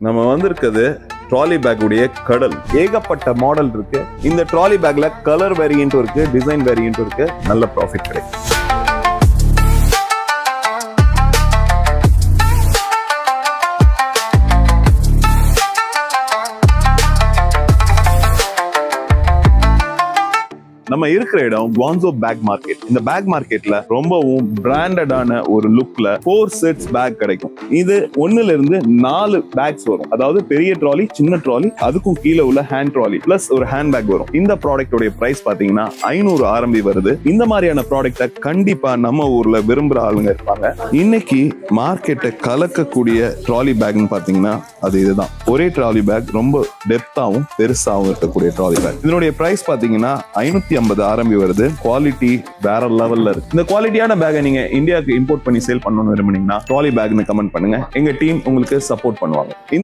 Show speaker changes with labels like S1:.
S1: நம்ம வந்திருக்கிறது trolley bag உடைய கடல். ஏகப்பட்ட மாடல் இருக்கு. இந்த ட்ராலி பேக்ல கலர் வேரியன்ட்டும் இருக்கு, டிசைன் வேரியன்ட்டும் இருக்கு. நல்ல ப்ராஃபிட் கிடைக்கும். நம்ம இருக்கிற இடம் குவான்சோ பேக் மார்க்கெட். இந்த பேக் மார்க்கெட்ல ரொம்பவும் பிராண்டடான ஒரு லுக்ல 4 செட்ஸ் பேக் கிடைக்கும். இது 1ல இருந்து 4 பேக்ஸ் வரும். அதாவது பெரிய ட்ராலி, சின்ன ட்ராலி, அதுக்கும் கீழே உள்ள ஹேண்ட் ட்ராலி பிளஸ் ஒரு ஹேண்ட் பேக் வரும். இந்த ப்ராடக்ட் உடைய பிரைஸ் பாத்தீங்கன்னா 500 ஆரம்பி வருது. இந்த மாதிரியான ப்ராடக்ட கண்டிப்பா நம்ம ஊர்ல விரும்புற ஆளுங்க இருப்பாங்க. இன்னைக்கு மார்க்கெட்டை கலக்கக்கூடிய ட்ராலி பேக்னு பாத்தீங்கன்னா அது இதுதான். ஒரே ட்ராலி பேக் ரொம்ப டெப்தாவும் பெருசாவும் இருக்கக்கூடிய ட்ராலி பேக். இதனுடைய பிரைஸ் பாத்தீங்கன்னா 550 ஆரம்பி வருது. குவாலிட்டி வேற லெவல்ல இருக்கு. இந்த குவாலிட்டியான பேக்கை நீங்க இந்தியாவுக்கு இம்போர்ட் பண்ணி சேல் பண்ணணும்னு விரும்புனீங்கன்னா ட்ராலி பேக்னு கமெண்ட் பண்ணுங்க. எங்க டீம் உங்களுக்கு சப்போர்ட் பண்ணுவாங்க.